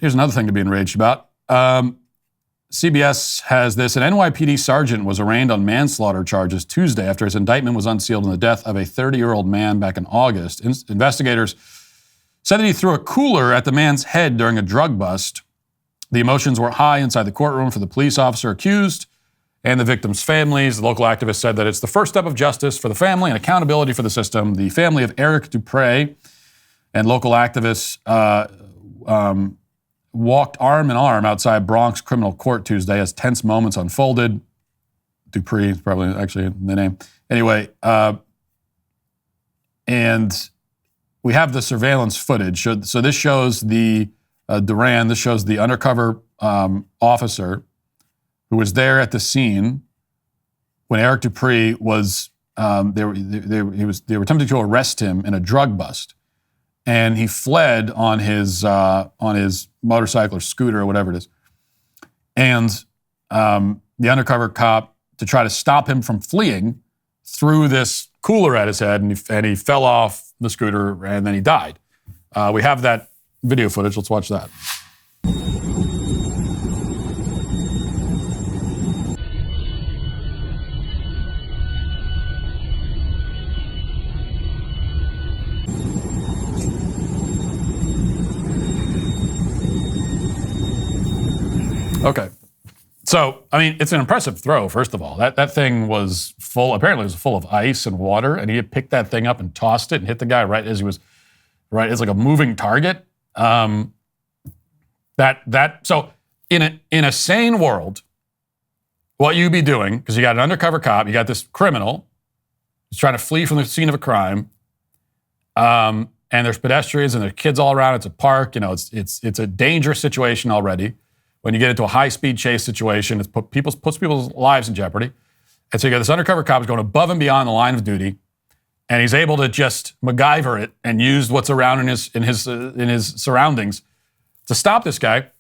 Here's another thing to be enraged about. CBS has this. An NYPD sergeant was arraigned on manslaughter charges Tuesday after his indictment was unsealed in the death of a 30-year-old man back in August. Investigators said that he threw a cooler at the man's head during a drug bust. The emotions were high inside the courtroom for the police officer accused and the victims' families. The local activist said that it's the first step of justice for the family and accountability for the system. The family of Eric Dupre and local activists walked arm in arm outside Bronx criminal court Tuesday as tense moments unfolded. Dupree is probably actually the name. Anyway, and we have the surveillance footage. So this shows the Duran. This shows the undercover officer who was there at the scene when Eric Dupree was. They were attempting to arrest him in a drug bust, and he fled on his motorcycle or scooter or whatever it is. And the undercover cop, to try to stop him from fleeing, threw this cooler at his head, and he fell off the scooter, and then he died. We have that video footage. Let's watch that. Okay. So, I mean, it's an impressive throw, first of all. That thing was full, apparently it was full of ice and water, and he had picked that thing up and tossed it and hit the guy right as he was, right, it's like a moving target. So in a sane world, what you'd be doing, because you got an undercover cop, you got this criminal who's trying to flee from the scene of a crime, and there's pedestrians and there's kids all around, it's a park, it's a dangerous situation already. When you get into a high-speed chase situation, it puts people's lives in jeopardy. And so you got this undercover cop who's going above and beyond the line of duty, and he's able to just MacGyver it and use what's around in his surroundings to stop this guy.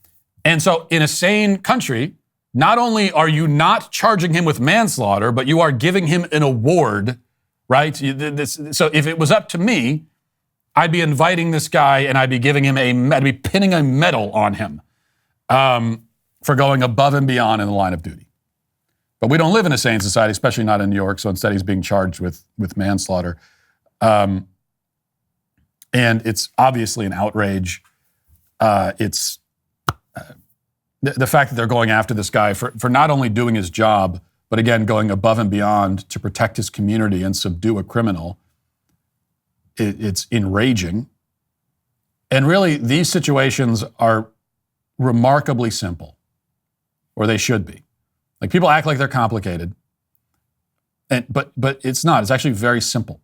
And so in a sane country, not only are you not charging him with manslaughter, but you are giving him an award, right? So if it was up to me, I'd be inviting this guy and I'd be pinning a medal on him. For going above and beyond in the line of duty. But we don't live in a sane society, especially not in New York, so instead he's being charged with manslaughter. And it's obviously an outrage. It's the fact that they're going after this guy for not only doing his job, but again, going above and beyond to protect his community and subdue a criminal. It's enraging. And really, these situations are remarkably simple, or they should be. Like, people act like they're complicated, but it's not. It's actually very simple.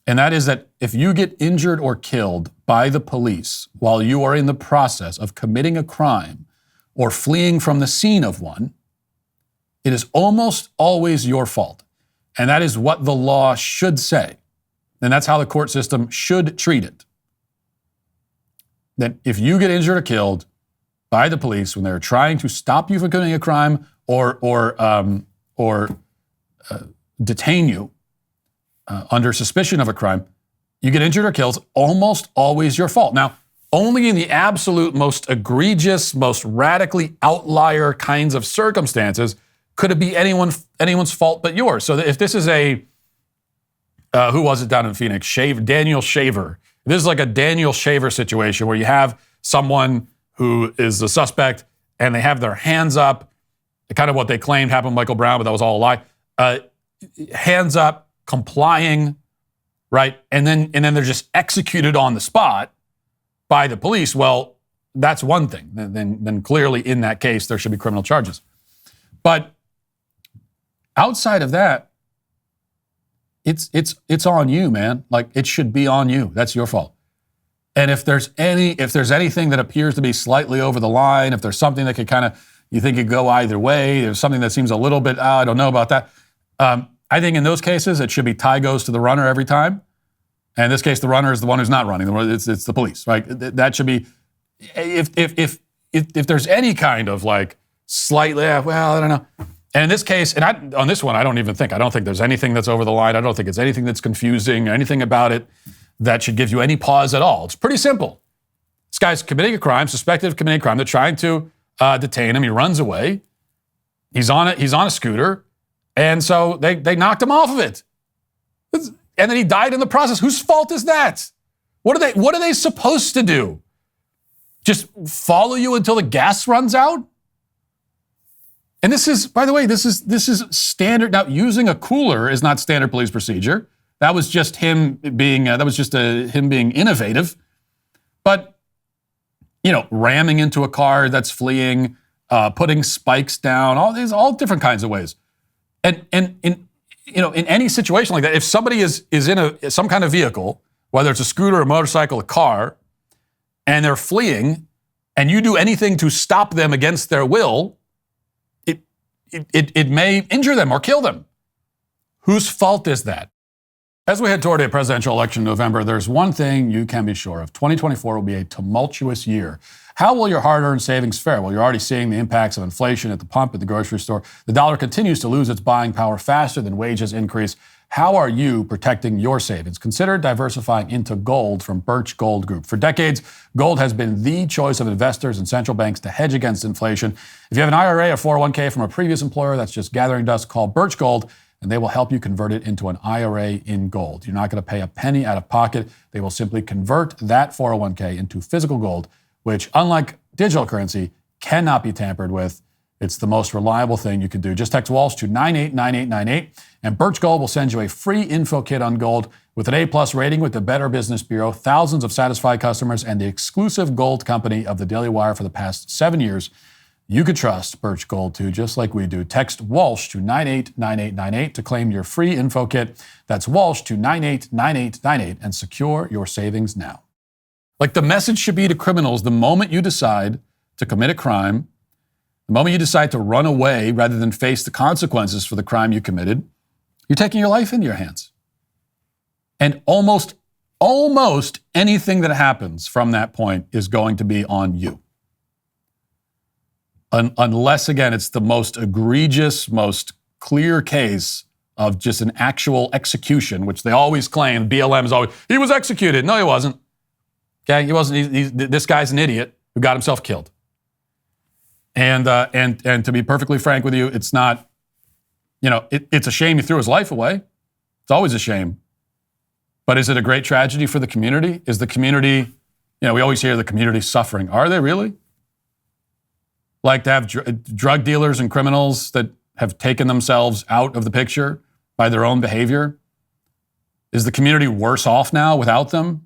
And that is that if you get injured or killed by the police while you are in the process of committing a crime or fleeing from the scene of one, it is almost always your fault. And that is what the law should say. And that's how the court system should treat it. That if you get injured or killed by the police when they're trying to stop you from committing a crime or detain you under suspicion of a crime, you get injured or killed, it's almost always your fault. Now, only in the absolute most egregious, most radically outlier kinds of circumstances could it be anyone's fault but yours. So if this is who was it down in Phoenix? Daniel Shaver. This is like a Daniel Shaver situation where you have someone who is the suspect, and they have their hands up, kind of what they claimed happened to Michael Brown, but that was all a lie. Hands up, complying, right? And then they're just executed on the spot by the police. Well, that's one thing. Then clearly in that case, there should be criminal charges. But outside of that, it's on you, man. Like, it should be on you. That's your fault. And if there's anything that appears to be slightly over the line, if there's something that you think could go either way, there's something that seems a little bit, I don't know about that. I think in those cases, it should be tie goes to the runner every time. And in this case, the runner is the one who's not running. It's the police, right? That should be, if there's any kind of like slightly, well, I don't know. And in this case, on this one, I don't think there's anything that's over the line. I don't think it's anything that's confusing, anything about it that should give you any pause at all. It's pretty simple. This guy's committing a crime, suspected of committing a crime. They're trying to detain him. He runs away. He's on a scooter. And so they knocked him off of it. And then he died in the process. Whose fault is that? What are they supposed to do? Just follow you until the gas runs out? And this is, by the way, this is standard. Now, using a cooler is not standard police procedure. That was just him being him being innovative. But ramming into a car that's fleeing, putting spikes down, all different kinds of ways. And in any situation like that, if somebody is in some kind of vehicle, whether it's a scooter, a motorcycle, a car, and they're fleeing, and you do anything to stop them against their will, it may injure them or kill them. Whose fault is that? As we head toward a presidential election in November, there's one thing you can be sure of. 2024 will be a tumultuous year. How will your hard-earned savings fare? Well, you're already seeing the impacts of inflation at the pump, at the grocery store. The dollar continues to lose its buying power faster than wages increase. How are you protecting your savings? Consider diversifying into gold from Birch Gold Group. For decades, gold has been the choice of investors and central banks to hedge against inflation. If you have an IRA or 401k from a previous employer that's just gathering dust, call Birch Gold, and they will help you convert it into an IRA in gold. You're not going to pay a penny out of pocket. They will simply convert that 401k into physical gold, which, unlike digital currency, cannot be tampered with. It's the most reliable thing you can do. Just text Walsh to 989898, and Birch Gold will send you a free info kit on gold with an A+ rating with the Better Business Bureau, thousands of satisfied customers, and the exclusive gold company of the Daily Wire for the past 7 years. You could trust Birch Gold too, just like we do. Text Walsh to 989898 to claim your free info kit. That's Walsh to 989898 and secure your savings now. Like, the message should be to criminals: the moment you decide to commit a crime, the moment you decide to run away rather than face the consequences for the crime you committed, you're taking your life into your hands. And almost anything that happens from that point is going to be on you. Unless, again, it's the most egregious, most clear case of just an actual execution, which they always claim. BLM is always, he was executed. No, he wasn't. Okay, he wasn't. This guy's an idiot who got himself killed. And to be perfectly frank with you, it's not, it's a shame he threw his life away. It's always a shame. But is it a great tragedy for the community? Is the community, we always hear the community suffering. Are they really? Like, to have drug dealers and criminals that have taken themselves out of the picture by their own behavior? Is the community worse off now without them?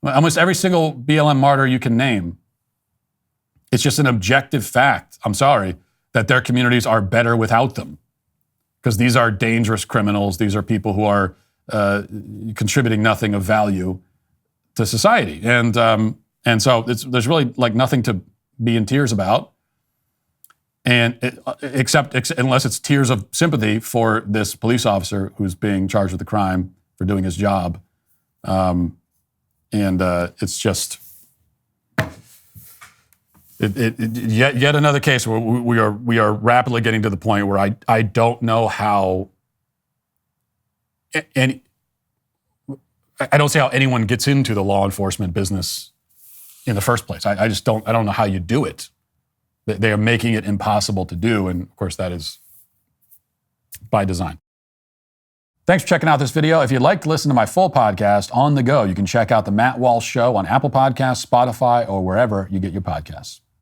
Almost every single BLM martyr you can name, it's just an objective fact, I'm sorry, that their communities are better without them. Because these are dangerous criminals. These are people who are contributing nothing of value to society. And so there's really nothing to be in tears about, and except unless it's tears of sympathy for this police officer who's being charged with the crime for doing his job. It's just yet another case where we are rapidly getting to the point where I don't know how, and I don't see how anyone gets into the law enforcement business in the first place. I don't know how you do it. They are making it impossible to do, and of course that is by design. Thanks for checking out this video. If you'd like to listen to my full podcast on the go, you can check out The Matt Walsh Show on Apple Podcasts, Spotify, or wherever you get your podcasts.